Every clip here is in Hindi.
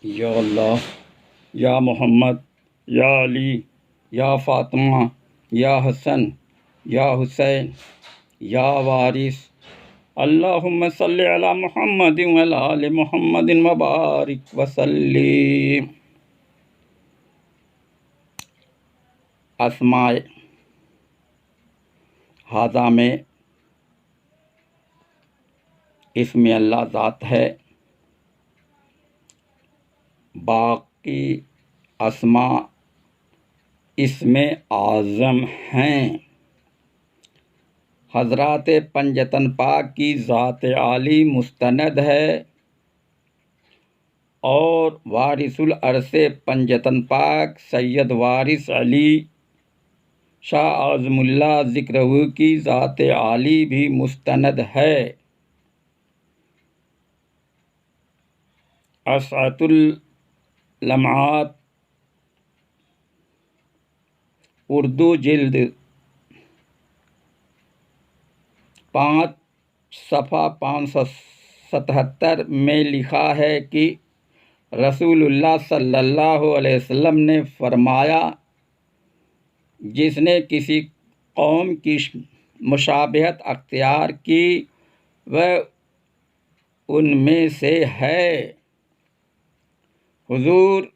या अल्लाह, या मोहम्मद, या अली, या फ़ातिमा, या हसन, या हुसैन, या वारिस, अल्लाहुम्मा सल्लि अला मुहम्मदिन व अला आलि मुहम्मदिन व बारिक व सल्लिम। अस्माए हाज़ा में इसमें अल्लाह ज़ात है, बाकी अस्मा इसमें आज़म हैं। हज़रात पंजतन पाक की ज़ात आली मुस्तनद है और वारिसुल अरसे पंजतन पाक सैयद वारिस अली शाह आज़मुल्ला ज़िक्रहु की ज़ात आली भी मुस्तनद है। असअतुल लम्हात उर्दू जिल्द 5 सफ़ा 577 में लिखा है कि रसूलुल्लाह सल्लल्लाहु अलैहि वसल्लम ने फरमाया, जिसने किसी कौम की मुशाबहत अख्तियार की वह उनमें से है। हुजूर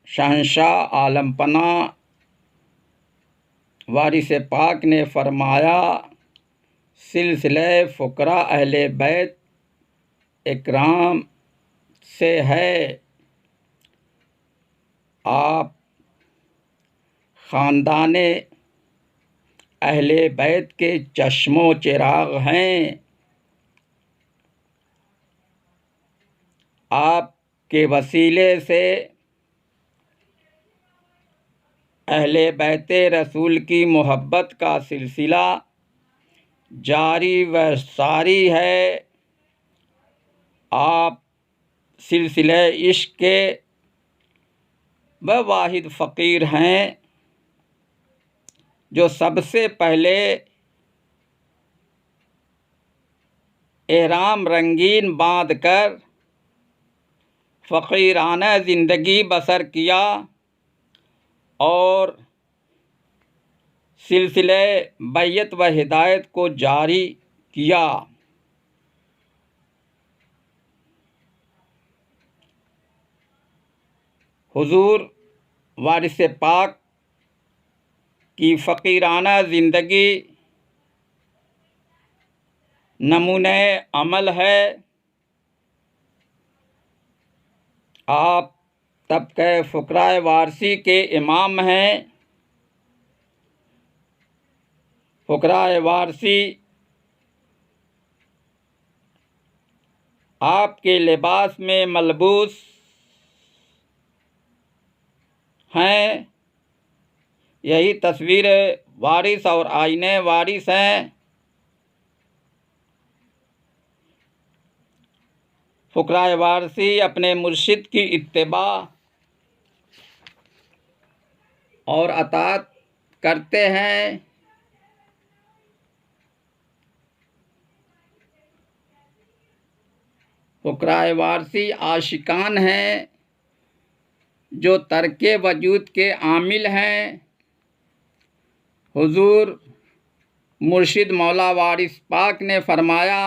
शहंशाह आलमपना वारिस पाक ने फरमाया, सिलसिले फ़ुक़रा अहले बैत इकराम से है। आप ख़ानदाने अहले बैत के चश्मो चिराग हैं। आपके वसीले से अहले बैते रसूल की मोहब्बत का सिलसिला जारी व सारी है। आप सिलसिले इश्क़ के वह वाहिद फ़कीर हैं जो सबसे पहले एहराम रंगीन बांध कर फ़कीराना ज़िंदगी बसर किया और सिलसिले बैयत व हिदायत को जारी किया। हुजूर वारिस पाक की फ़कीराना ज़िंदगी नमूने अमल है। आप तबक़े फ़ुक़राए वारसी के इमाम हैं। फ़ुक़राए वारसी आपके लिबास में मलबूस हैं। यही तस्वीर वारिस और आईने वारिस हैं। फ़ुक़राए वारसी अपने मुर्शिद की इत्तिबा और अताअत करते हैं। फ़ुक़राए वारसी आशिकान हैं जो तर्के वजूद के आमिल हैं। हुजूर मुर्शिद मौला वारिस पाक ने फरमाया,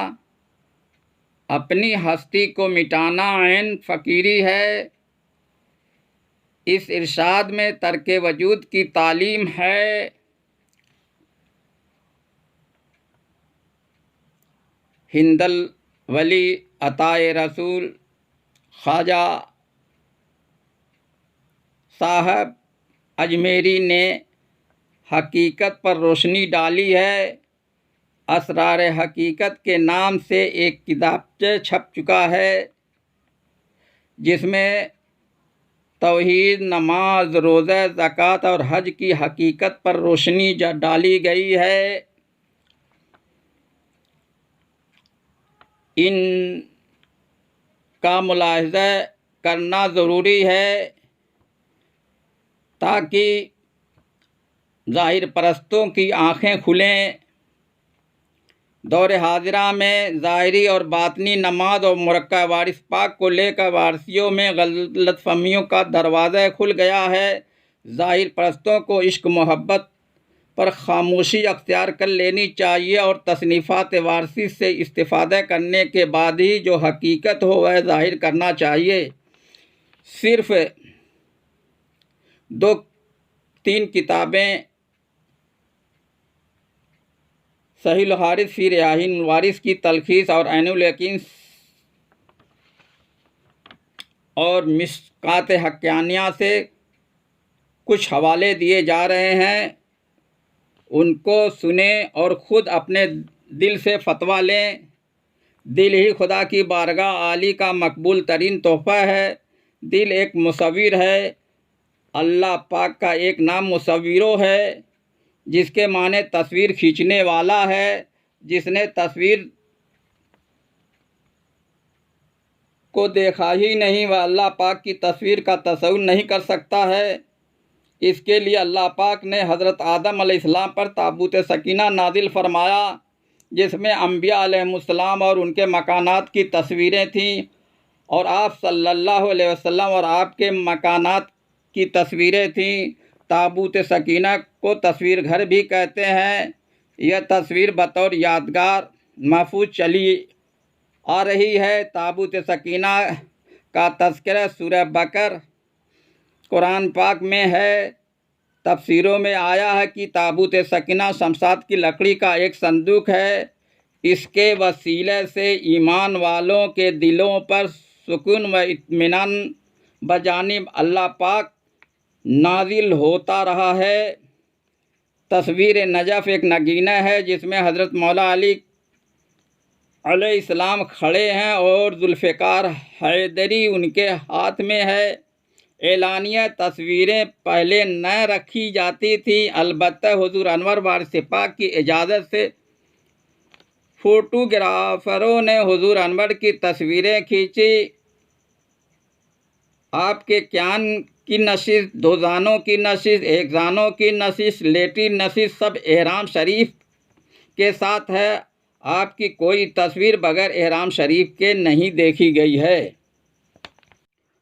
अपनी हस्ती को मिटाना ऐन फ़कीरी है। इस इरशाद में तर्के वजूद की तालीम है। हिंदल वली अताए रसूल ख्वाजा साहब अजमेरी ने हकीकत पर रोशनी डाली है। असरार हकीकत के नाम से एक किताबचे छप चुका है, जिसमें तौहीद, नमाज, रोज़ा, ज़कात और हज की हकीकत पर रोशनी डाली गई है। इन का मुलाहिज़ा करना ज़रूरी है ताकि ज़ाहिर परस्तों की आँखें खुलें। दौर हाजिरा में ज़ाहिरी और बातनी नमाज और मुरक्का वारिस पाक को लेकर वारसियों में गलतफहमियों का दरवाज़ा खुल गया है। ज़ाहिर परस्तों को इश्क मोहब्बत पर खामोशी अख्तियार कर लेनी चाहिए और तसनीफ़ात वारसी से इस्तिफ़ादा करने के बाद ही जो हकीकत हो वह ज़ाहिर करना चाहिए। सिर्फ़ 2-3 किताबें सहीहुल हारिस फ़ी रियाहिल वारिस की तलख़ीस और ऐनुल यकीन और मिशकात हक्कानिया से कुछ हवाले दिए जा रहे हैं, उनको सुने और ख़ुद अपने दिल से फतवा लें। दिल ही खुदा की बारगाह आली का मकबूल तरीन तोहफ़ा है। दिल एक मुसव्विर है। अल्लाह पाक का एक नाम मुसव्विरो है, जिसके माने तस्वीर खींचने वाला है। जिसने तस्वीर को देखा ही नहीं वह अल्लाह पाक की तस्वीर का तसव्वुर नहीं कर सकता है। इसके लिए अल्लाह पाक ने हज़रत आदम अलैहिस्सलाम पर ताबूत सकीना नाजिल फरमाया, जिसमें अम्बिया अलैहिमुस्सलाम और उनके मकानात की तस्वीरें थीं, और आप सल्लल्लाहु अलैहि वसल्लम और आपके मकानात की तस्वीरें थीं। ताबूत सकीना को तस्वीर घर भी कहते हैं। यह तस्वीर बतौर यादगार महफूज चली आ रही है। ताबूत सकीना का तज़किरा सूरह बकर कुरान पाक में है। तफसीरों में आया है कि ताबूत सकीना शमशाद की लकड़ी का एक संदूक है। इसके वसीले से ईमान वालों के दिलों पर सुकून व इत्मीनान बजानिब अल्लाह पाक नाजिल होता रहा है। तस्वीर नजफ़ एक नगीना है, जिसमें हज़रत मौला अली अलैहिस्सलाम खड़े हैं और जुल्फ़िकार हैदरी उनके हाथ में है। एलानिया तस्वीरें पहले न रखी जाती थी, अलबत्ता हुज़ूर अनवर वारिस पाक की इजाज़त से फ़ोटोग्राफ़रों ने हुज़ूर अनवर की तस्वीरें खींची। आपके क्यान की नशिश, दोजानों की नशिश, एकजानों की नशिश, लेटी नशिश सब एहराम शरीफ के साथ है। आपकी कोई तस्वीर बगैर एहराम शरीफ के नहीं देखी गई है।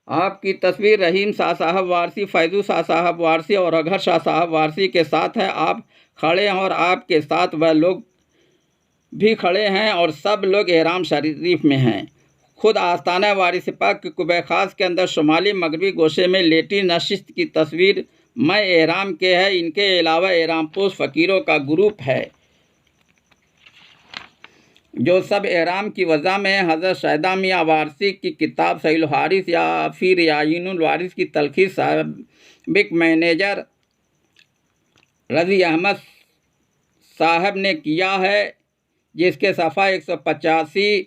आपकी तस्वीर रहीम शाह साहब वारसी, फैज़ू शाह साहब वारसी और अगहर शाह साहब वारसी के साथ है। आप खड़े हैं और आपके साथ वह लोग भी खड़े हैं और सब लोग एहराम शरीफ में हैं। खुद आस्ताना वारिस पाक की कुबे ख़ास के अंदर शुमाली मगरबी गोशे में लेटी नशिस्त की तस्वीर मैं एहराम के है। इनके अलावा एहराम पोश फ़कीरों का ग्रुप है, जो सब एहराम की वज़ह में हज़रत शहदा मियाँ वारसी की किताब सहीहुल हारिस या फ़ी रियाहिल वारिस की तलख़ीस साबिक़ मैनेजर रज़ी अहमद साहब ने किया है, जिसके सफ़ा 185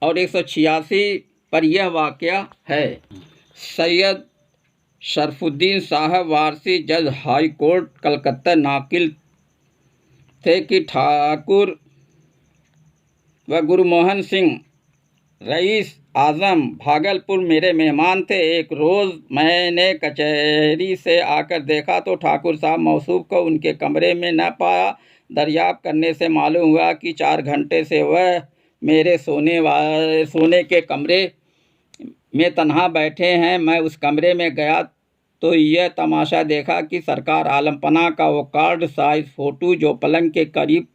और 186 पर यह वाक़या है। सैयद शरफुद्दीन साहब वारसी जज हाई कोर्ट कलकत्ता नाकिल थे कि ठाकुर व गुरुमोहन सिंह रईस आज़म भागलपुर मेरे मेहमान थे। एक रोज़ मैंने कचहरी से आकर देखा तो ठाकुर साहब मौसूफ को उनके कमरे में न पाया। दरियाफ्त करने से मालूम हुआ कि 4 घंटे से वह मेरे सोने के कमरे में तन्हा बैठे हैं। मैं उस कमरे में गया तो यह तमाशा देखा कि सरकार आलमपना का वो कार्ड साइज फ़ोटो जो पलंग के करीब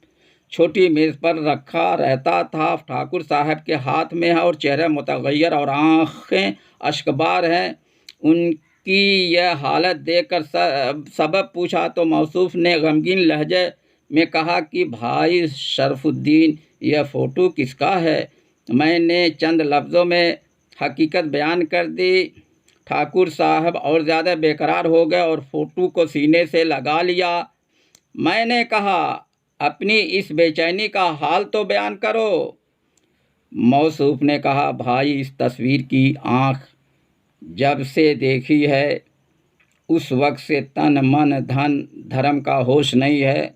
छोटी मेज़ पर रखा रहता था, ठाकुर साहब के हाथ में है और चेहरा मुतगय्यर और आँखें अश्कबार हैं। उनकी यह हालत देखकर सबब पूछा तो मौसूफ ने गमगीन लहजे में कहा कि भाई शरफुद्दीन, यह फ़ोटो किसका है? मैंने चंद लफ्ज़ों में हकीकत बयान कर दी। ठाकुर साहब और ज़्यादा बेकरार हो गए और फ़ोटो को सीने से लगा लिया। मैंने कहा, अपनी इस बेचैनी का हाल तो बयान करो। मौसूफ ने कहा, भाई इस तस्वीर की आँख जब से देखी है उस वक्त से तन मन धन धर्म का होश नहीं है।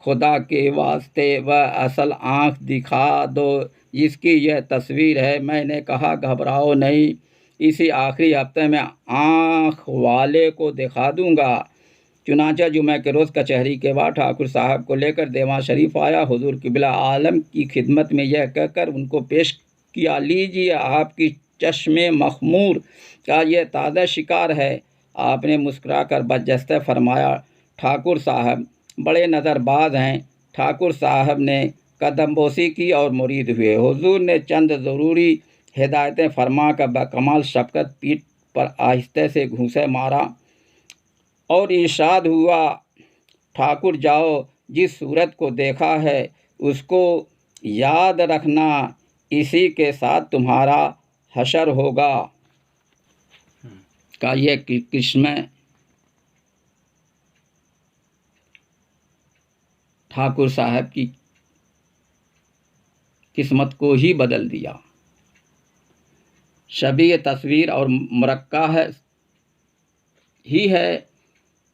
खुदा के वास्ते वह असल आँख दिखा दो जिसकी यह तस्वीर है। मैंने कहा, घबराओ नहीं, इसी आखिरी हफ्ते में आँख वाले को दिखा दूंगा। चुनांचे जुमे के रोज़ कचहरी के बाद ठाकुर साहब को लेकर देवां शरीफ आया। हुजूर किबला आलम की खिदमत में यह कहकर उनको पेश किया, लीजिए आपकी चश्मे मखमूर का ये ताज़ा शिकार है। आपने मुस्कुराकर बदजस्ते फरमाया, ठाकुर साहब बड़े नज़रबाज हैं। ठाकुर साहब ने कदमबोसी की और मुरीद हुए। हुजूर ने चंद ज़रूरी हिदायतें फरमा कर बकमाल शफ़क़त पीठ पर आहिस्ते से घूंसे मारा और इरशाद हुआ, ठाकुर जाओ, जिस सूरत को देखा है उसको याद रखना, इसी के साथ तुम्हारा हशर होगा। का ये किस्म ठाकुर साहब की किस्मत को ही बदल दिया। शबीह तस्वीर और मुरक्का ही है।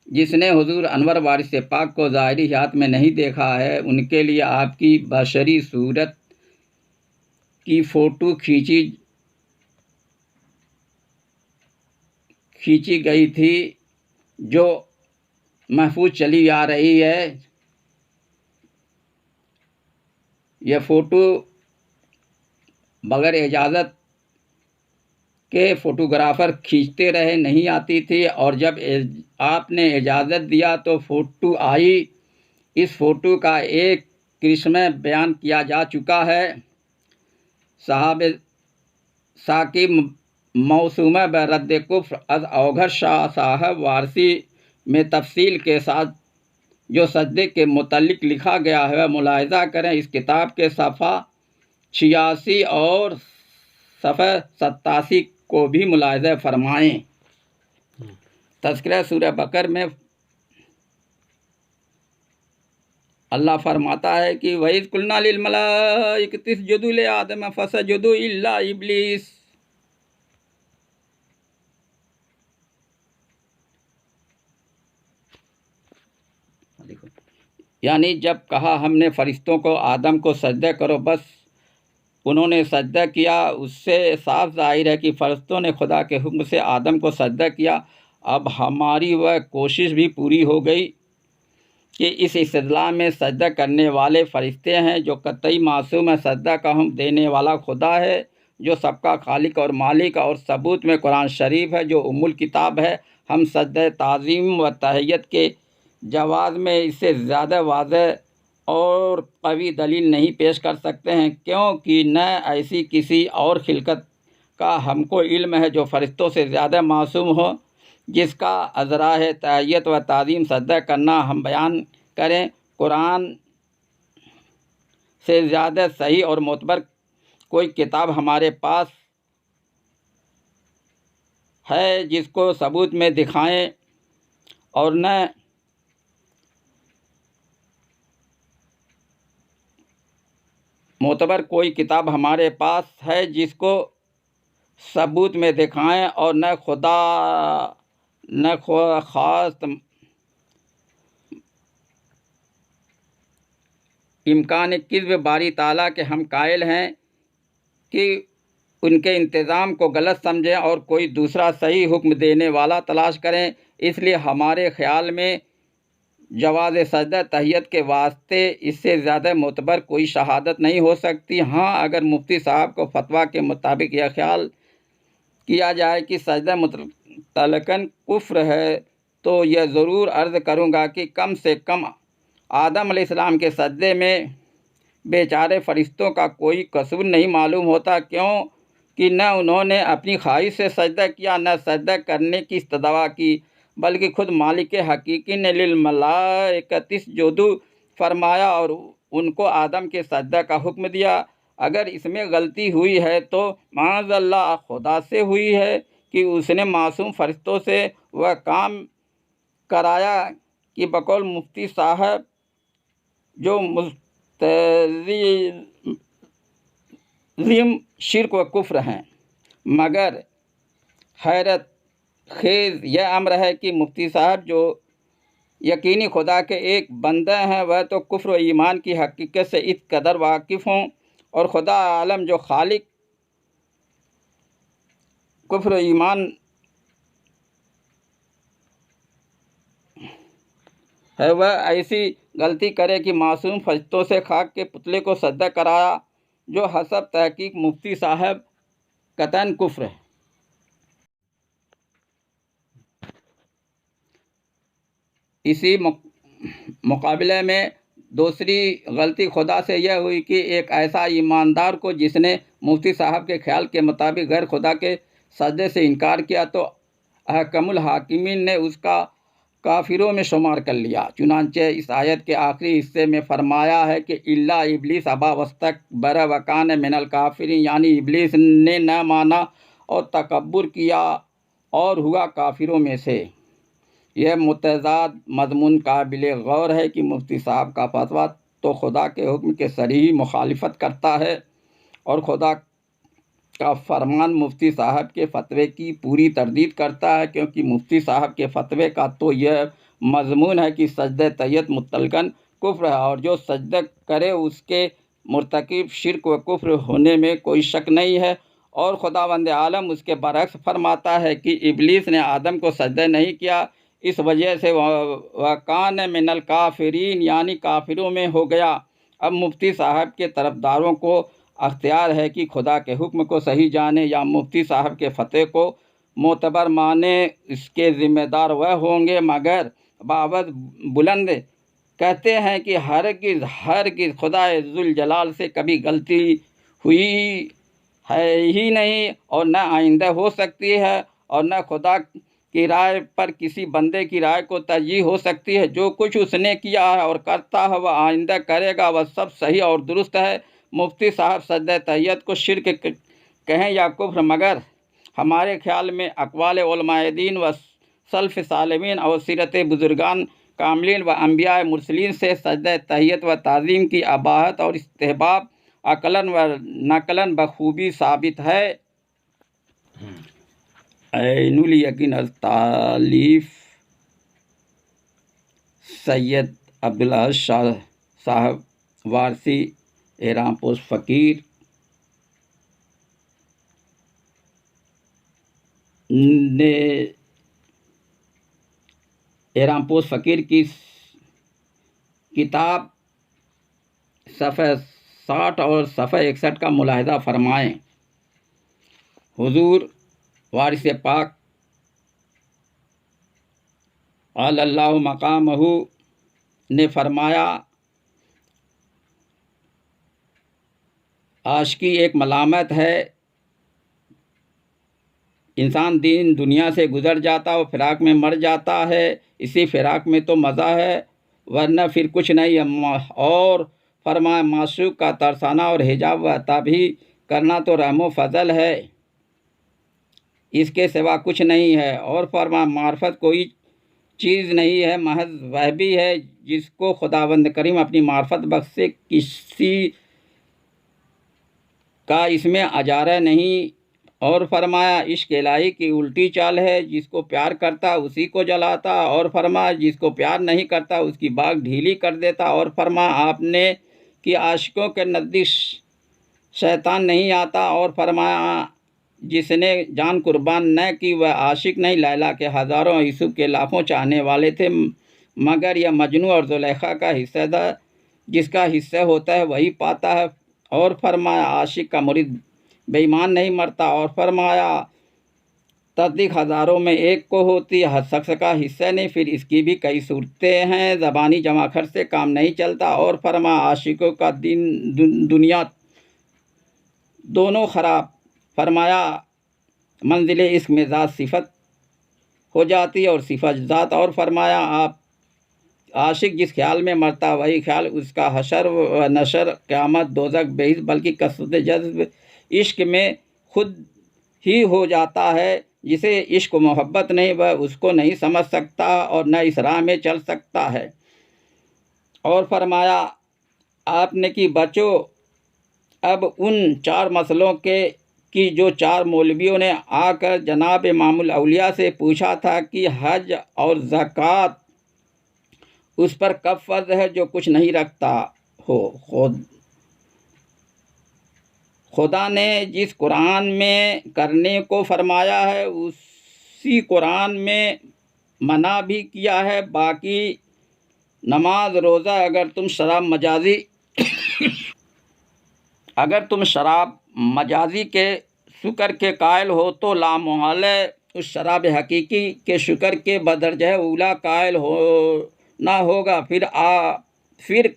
जिसने हुजूर अनवर वारिस पाक को ज़ाहिरी हयात में नहीं देखा है, उनके लिए आपकी बशरी सूरत की फ़ोटो खींची गई थी, जो महफूज चली आ रही है। यह फ़ोटो बगैर इजाज़त के फ़ोटोग्राफ़र खींचते रहे, नहीं आती थी, और जब आपने इजाज़त दिया तो फ़ोटो आई। इस फ़ोटो का एक किस्म बयान किया जा चुका है। साहब साकिब मौसूमा बरद कुफ्र अज अवघर शाह साहब वारसी में तफसील के साथ जो सजदे के मुतल्लिक लिखा गया है, मुलाहिज़ा करें। इस किताब के सफ़ा 86 और सफ़ा 87 को भी मुलाहिज़ा फरमाएँ। तज़किरा सूरह बकर में अल्लाह फरमाता है कि वइज़ कुल्ना लिल मलाइकति इसजुदू लि आदम फसजदू इल्ला इब्लीस। यानी जब कहा हमने फरिश्तों को आदम को सजदा करो, बस उन्होंने सजदा किया। उससे साफ जाहिर है कि फरिश्तों ने खुदा के हुक्म से आदम को सजदा किया। अब हमारी वह कोशिश भी पूरी हो गई कि इस इस्तिदलाल में सजदा करने वाले फरिश्ते हैं जो कतई मासूम है। सजदा का हुक्म देने वाला खुदा है जो सबका खालिक और मालिक, और सबूत में कुरान शरीफ है जो उम्मुल किताब है। हम सजदा ताज़ीम व तहय्यत के जवाज़ में इससे ज़्यादा वाज़ेह और कवी दलील नहीं पेश कर सकते हैं, क्योंकि न ऐसी किसी और खिलकत का हमको इल्म है जो फरिश्तों से ज़्यादा मासूम हो, जिसका अज़रा है तहय्यत व ताज़ीम सजदा करना। हम बयान करें, कुरान से ज़्यादा सही और मोतबर कोई किताब हमारे पास है जिसको सबूत में दिखाएं, और न मोतबर कोई किताब हमारे पास है जिसको सबूत में दिखाएं, और न ख़ास इम्कान किज़्ब बारी ताला के हम कायल हैं कि उनके इंतज़ाम को गलत समझें और कोई दूसरा सही हुक्म देने वाला तलाश करें। इसलिए हमारे ख़्याल में जवाज़ सजदा तहय्यत के वास्ते इससे ज़्यादा मोतबर कोई शहादत नहीं हो सकती। हाँ, अगर मुफ्ती साहब को फतवा के मुताबिक यह ख्याल किया जाए कि सजदा मुतलकन कुफ्र है, तो यह ज़रूर अर्ज़ करूँगा कि कम से कम आदम अलैहिस्सलाम के सजदे में बेचारे फरिश्तों का कोई कसूर नहीं मालूम होता, क्योंकि न उन्होंने अपनी ख्वाहिश से सजदा किया, न सजदा करने की इस्तदवा की, बल्कि खुद मालिक हकीकी ने लिल मलाइकति इसजुदू फरमाया और उनको आदम के सजदा का हुक्म दिया। अगर इसमें गलती हुई है तो माज़अल्लाह खुदा से हुई है कि उसने मासूम फरिश्तों से वह काम कराया कि बकौल मुफ्ती साहब जो मुस्तलज़िम शिर्क व कुफ्र हैं। मगर हैरत खेज़ यह अम्र है कि मुफ्ती साहब जो यकीनी खुदा के एक बंदे हैं, वह तो कुफ्र व ईमान की हकीकत से इस कदर वाकिफ़ हों, और खुदा आलम जो खालिक कुफ्र व ईमान है वह ऐसी गलती करे कि मासूम फरिश्तों से खाक के पुतले को सजदा कराया, जो हसब तहकीक मुफ्ती साहब कतन कुफ्र है। इसी मुकाबले में दूसरी गलती खुदा से यह हुई कि एक ऐसा ईमानदार को जिसने मुफ्ती साहब के ख्याल के मुताबिक गैर खुदा के सजदे से इनकार किया, तो अहकमुल हाकिमीन ने उसका काफिरों में शुमार कर लिया। चुनांचे इस आयत के आखिरी हिस्से में फरमाया है कि इल्ला इब्लीस अबा वस्तकबर वकान मिनल काफिरीन, यानी इब्लीस ने न माना और तकब्बुर किया और हुआ काफिरों में से। यह मुतज़ाद मज़मून काबिल गौर है कि मुफ्ती साहब का फतवा तो खुदा के हुक्म के सरीही मुखालिफत करता है और खुदा का फरमान मुफ्ती साहब के फतवे की पूरी तरदीद करता है, क्योंकि मुफ्ती साहब के फतवे का तो यह मज़मून है कि सजदे तैयत मुतलकन कुफ्र है और जो सजदा करे उसके मुर्तकिब शिर्क व कुफ्र होने में कोई शक नहीं है। और खुदावंद आलम उसके बरक्स फरमाता है कि इब्लीस ने आदम को सजदा नहीं किया, इस वजह से वकान मिनल काफिरीन, यानी काफिरों में हो गया। अब मुफ्ती साहब के तरफदारों को अख्तियार है कि खुदा के हुक्म को सही जाने या मुफ्ती साहब के फतवे को मोतबर माने, इसके ज़िम्मेदार वह होंगे। मगर बाबत बुलंद कहते हैं कि हरगिज़ खुदा ज़ुल जलाल से कभी गलती हुई है ही नहीं और न आइंदा हो सकती है, और न खुदा की राय पर किसी बंदे की राय को तरजीह हो सकती है। जो कुछ उसने किया है और करता है वह आइंदा करेगा, वह सब सही और दुरुस्त है। मुफ्ती साहब सजदा तैयत को शिर्क कहें या कुफ्र, मगर हमारे ख्याल में अक़वाल उलमाए दीन व सल्फ़ सालिमीन और सीरत बुज़ुर्गान कामिलीन व अंबिया मुरसलीन से सजदा तैयत व ताज़ीम की अबाहत और इस्तेहबाब अक़लन व नक़लन बखूबी साबित है। ऐनुल यकीन तालीफ सैयद अब्दुल शाह साहब वारसी एरामपोश फ़कीर ने एरामपोश फ़कीर की किताब सफ़े 60 और सफ़े 61 का मुलाहिज़ा फरमाएँ। हुज़ूर वारिस पाक अल्लाहु मकामहू ने फरमाया, आशिकी एक मलामत है, इंसान दीन दुनिया से गुज़र जाता और फ़िराक में मर जाता है, इसी फ़िराक में तो मज़ा है वरना फिर कुछ नहीं है। और फरमाया माशूक का तरसाना और हिजाब व ताबी करना तो रहमो फ़ज़ल है, इसके सिवा कुछ नहीं है। और फरमाया मार्फत कोई चीज़ नहीं है, महज वह भी है जिसको खुदावंद करीम अपनी मार्फत बख्श से किसी का इसमें अजारा नहीं। और फरमाया इश्क इलाही की उल्टी चाल है, जिसको प्यार करता उसी को जलाता, और फरमाया जिसको प्यार नहीं करता उसकी बाग ढीली कर देता। और फरमाया आपने कि आशिकों के नज़दीक शैतान नहीं आता। और फरमाया जिसने जान कुर्बान न की वह आशिक नहीं, लैला के हज़ारों यूसुफ के लाखों चाहने वाले थे, मगर यह मजनू और जुलेखा का हिस्सा था, जिसका हिस्सा होता है वही पाता है। और फरमाया आशिक का मुरीद बेईमान नहीं मरता। और फरमाया तस्दीक हज़ारों में एक को होती है, हर शख्स का हिस्सा नहीं, फिर इसकी भी कई सूरतें हैं, ज़बानी जमाखर से काम नहीं चलता। और फरमाया आशिकों का दिन दुनिया दोनों ख़राब। फरमाया मंजिल इश्क में ज़ात सिफत हो जाती है और सिफत ज़ात। और फरमाया आप आशिक जिस ख्याल में मरता वही ख्याल उसका हशर व नशर, क़यामत, दोज़ख, बेहिस, बल्कि कसरत जज्ब इश्क में खुद ही हो जाता है। जिसे इश्क मोहब्बत नहीं वह उसको नहीं समझ सकता और न इस राह में चल सकता है। और फरमाया आपने कि बचो अब उन 4 मसलों के कि जो 4 मौलवियों ने आकर जनाब इमामुल औलिया से पूछा था कि हज और ज़कात उस पर कब फ़र्ज़ है जो कुछ नहीं रखता हो। खुदा ने जिस कुरान में करने को फरमाया है उसी कुरान में मना भी किया है। बाकी नमाज रोज़ा अगर तुम शराब मजाजी के शुक्र के कायल हो तो लामोहल उस शराब हकीकी के शुक्र के बदरजह उला कायल हो ना होगा। फिर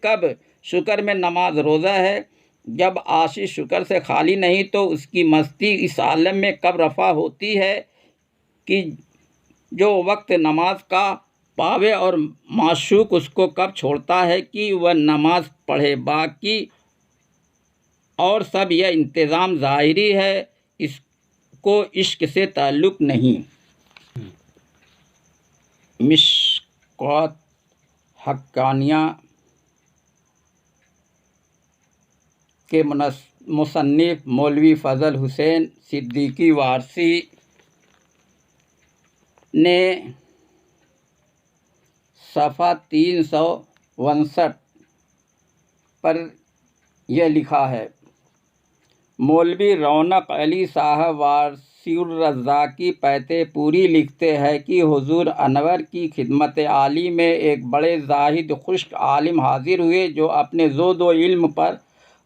कब शुक्र में नमाज रोज़ा है। जब आशी शुक्र से खाली नहीं तो उसकी मस्ती इस आलम में कब रफ़ा होती है कि जो वक्त नमाज का पावे और माशूक उसको कब छोड़ता है कि वह नमाज पढ़े। बाकी और सब यह इंतज़ाम ज़ाहिरी है, इसको इश्क से ताल्लुक़ नहीं। मिशकात हक्कानिया के मुसन्निफ़ मौलवी फ़ज़ल हुसैन सिद्दीकी वारसी ने सफ़ा 359 पर यह लिखा है। मौलवी रौनक अली साहब वारसीउर्रज़्ज़ाक़ी पैतेपुरी लिखते हैं कि हुज़ूर अनवर की खिदमत आली में एक बड़े ज़ाहिद खुश्क आलिम हाज़िर हुए जो अपने ज़ोद व इल्म पर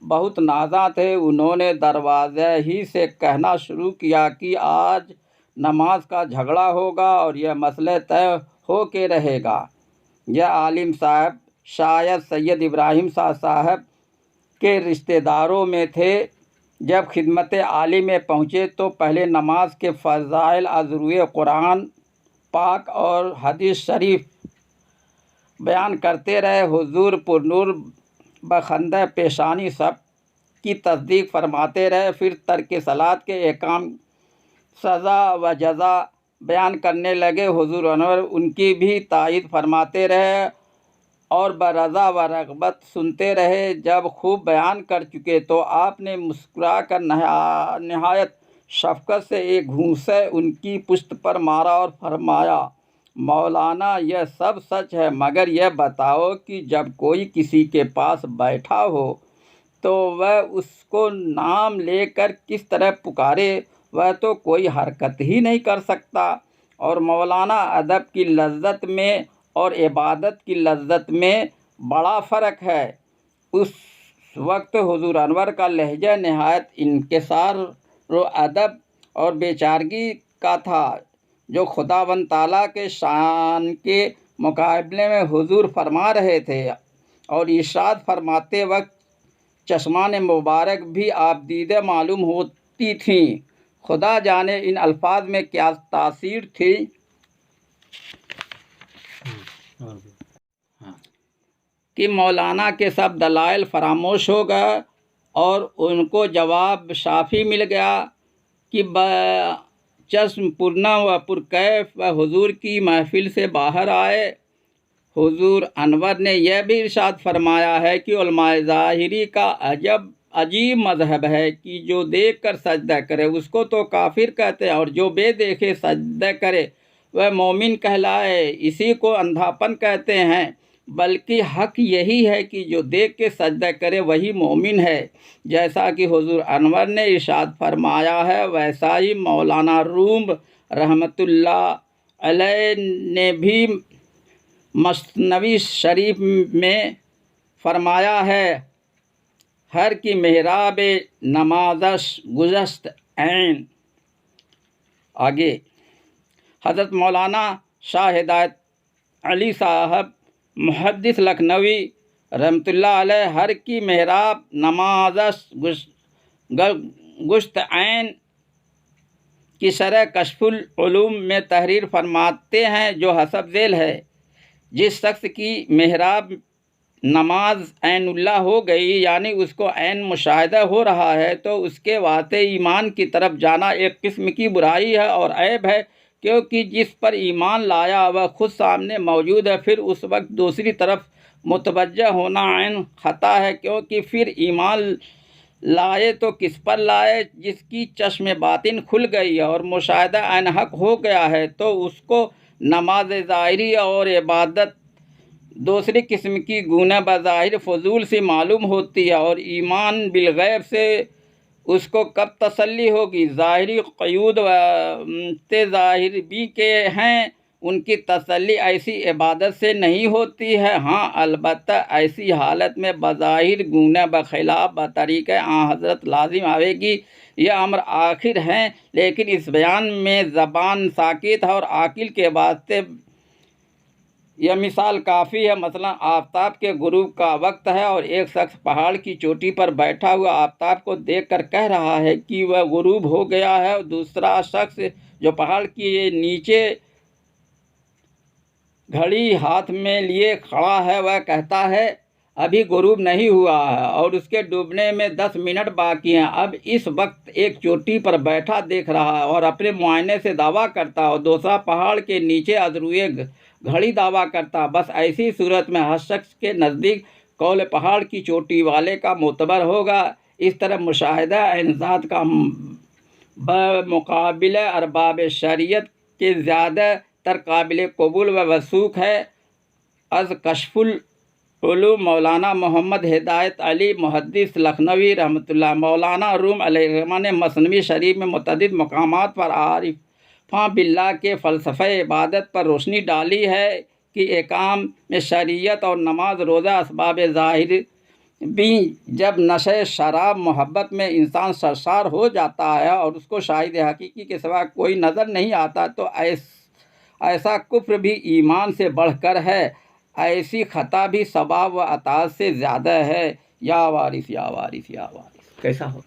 बहुत नाज़ा थे। उन्होंने दरवाज़े ही से कहना शुरू किया कि आज नमाज का झगड़ा होगा और यह मसला तय हो के रहेगा। यह आलिम साहब शायद सैयद इब्राहिम शाह साहब के रिश्तेदारों में थे। जब खिदमत आली में पहुँचे तो पहले नमाज के फ़ज़ाइल अज़रुए कुरान पाक और हदीस शरीफ बयान करते रहे। हुज़ूर पुरनूर बखंदा पेशानी सब की तस्दीक फरमाते रहे। फिर तर्क सलात के एहकाम सज़ा व जज़ा बयान करने लगे। हुज़ूर अनवर उनकी भी तायीद फरमाते रहे और बरज़ा व रग़बत सुनते रहे। जब खूब बयान कर चुके तो आपने मुस्कुरा कर नहायत शफ़क़त से एक घूंसे उनकी पुश्त पर मारा और फरमाया, मौलाना यह सब सच है, मगर यह बताओ कि जब कोई किसी के पास बैठा हो तो वह उसको नाम लेकर किस तरह पुकारे। वह तो कोई हरकत ही नहीं कर सकता। और मौलाना अदब की लज्जत में और इबादत की लज्जत में बड़ा फ़र्क है। उस वक्त हुज़ूर अनवर का लहजा नहायत इंकिसार व अदब और बेचारगी का था जो खुदावंद ताला के शान के मुकाबले में हुज़ूर फरमा रहे थे। और इरशाद फरमाते वक्त चश्मान मुबारक भी आबदीदा मालूम होती थीं। खुदा जाने इन अल्फाज में क्या तासीर थी कि मौलाना के सब दलाइल फरामोश हो गए और उनको जवाब शाफ़ी मिल गया कि चश्म पुरना व पुरकैफ व हुज़ूर की महफ़िल से बाहर आए। हुज़ूर अनवर ने यह भी इरशाद फरमाया है कि उलमाए ज़ाहिरी का अजीब मज़हब है कि जो देख कर सजदा करे उसको तो काफिर कहते हैं और जो बेदेखे सजदा करे वह मोमिन कहलाए। इसी को अंधापन कहते हैं, बल्कि हक़ यही है कि जो देख के सजदा करे वही मोमिन है। जैसा कि हुज़ूर अनवर ने इरशाद फरमाया है वैसा ही मौलाना रूम रहमतुल्लाह अलैह ने भी मसनवी शरीफ में फरमाया है, हर की मेहराब नमाज़श गुज़श्त ऐन। आगे हज़रत मौलाना शाह हिदायत अली साहब मुहद्दिस लखनवी रहमतुल्लाह अलैह हर की मेहराब नमाज़श गुज़श्त ऐन की शरह कश्फुल उलूम में तहरीर फरमाते हैं जो हसब ज़ेल है। जिस शख्स की मेहराब नमाज ऐनुल्लाह हो गई यानी उसको ऐन मुशाहिदा हो रहा है तो उसके वास्ते ईमान की तरफ जाना एक किस्म की बुराई है और ऐब है, क्योंकि जिस पर ईमान लाया वह खुद सामने मौजूद है। फिर उस वक्त दूसरी तरफ मुतवज्जह होना ऐन ख़ता है, क्योंकि फिर ईमान लाए तो किस पर लाए। जिसकी चश्म बातिन खुल गई और मुशाहिदा ऐन हक़ हो गया है तो उसको नमाज ज़ाहिरी और इबादत दूसरी किस्म की गुना बज़ाहिर फ़ुज़ूल से मालूम होती है और ईमान बिलगैब से उसको कब तसल्ली होगी। ज़ाहिरी क़यूद व ज़ाहिर भी के हैं उनकी तसल्ली ऐसी इबादत से नहीं होती है। हाँ, अलबत्ता ऐसी हालत में बज़ाहिर गुने बखिलाफ़ बतरीक़ हज़रत लाजिम आवेगी। यह अम्र आखिर हैं, लेकिन इस बयान में ज़बान साकित है और आकिल के वास्ते यह मिसाल काफ़ी है। मसलन आफ़ताब के गुरूब का वक्त है और एक शख्स पहाड़ की चोटी पर बैठा हुआ आफ़ताब को देखकर कह रहा है कि वह गुरूब हो गया है, और दूसरा शख्स जो पहाड़ के नीचे घड़ी हाथ में लिए खड़ा है वह कहता है अभी गुरूब नहीं हुआ है और उसके डूबने में 10 मिनट बाकी हैं। अब इस वक्त एक चोटी पर बैठा देख रहा है और अपने मुआयने से दावा करता और दूसरा पहाड़ के नीचे अज़रुए घड़ी दावा करता। बस ऐसी सूरत में हर शख्स के नज़दीक कौल पहाड़ की चोटी वाले का मोतबर होगा। इस तरह मुशाहिदा इंसात का बमुकाबिल अरबाब शरीयत के ज़्यादा तर काबिल कबूल व वसूख है। अज़ कशफुल उलूम मौलाना मोहम्मद हिदायत अली मुहद्दिस लखनवी रहमतुल्लाह। मौलाना रूम अलैहिर्रहमा ने मसनवी शरीफ में मुतअद्दिद मकामात पर आरिफां बिल्लाह के फ़लसफ़े इबादत पर रोशनी डाली है कि एकाम में शरीयत और नमाज रोज़ा असबाब ज़ाहिर भी जब नशे शराब मोहब्बत में इंसान सरशार हो जाता है और उसको शाहिद हकीकी के सिवा कोई नज़र नहीं आता, तो ऐसा कुफ्र भी ईमान से बढ़कर है, ऐसी ख़ता भी सवाब व अताअत से ज़्यादा है। या वारिस या वारिस या वारिस। कैसा हो?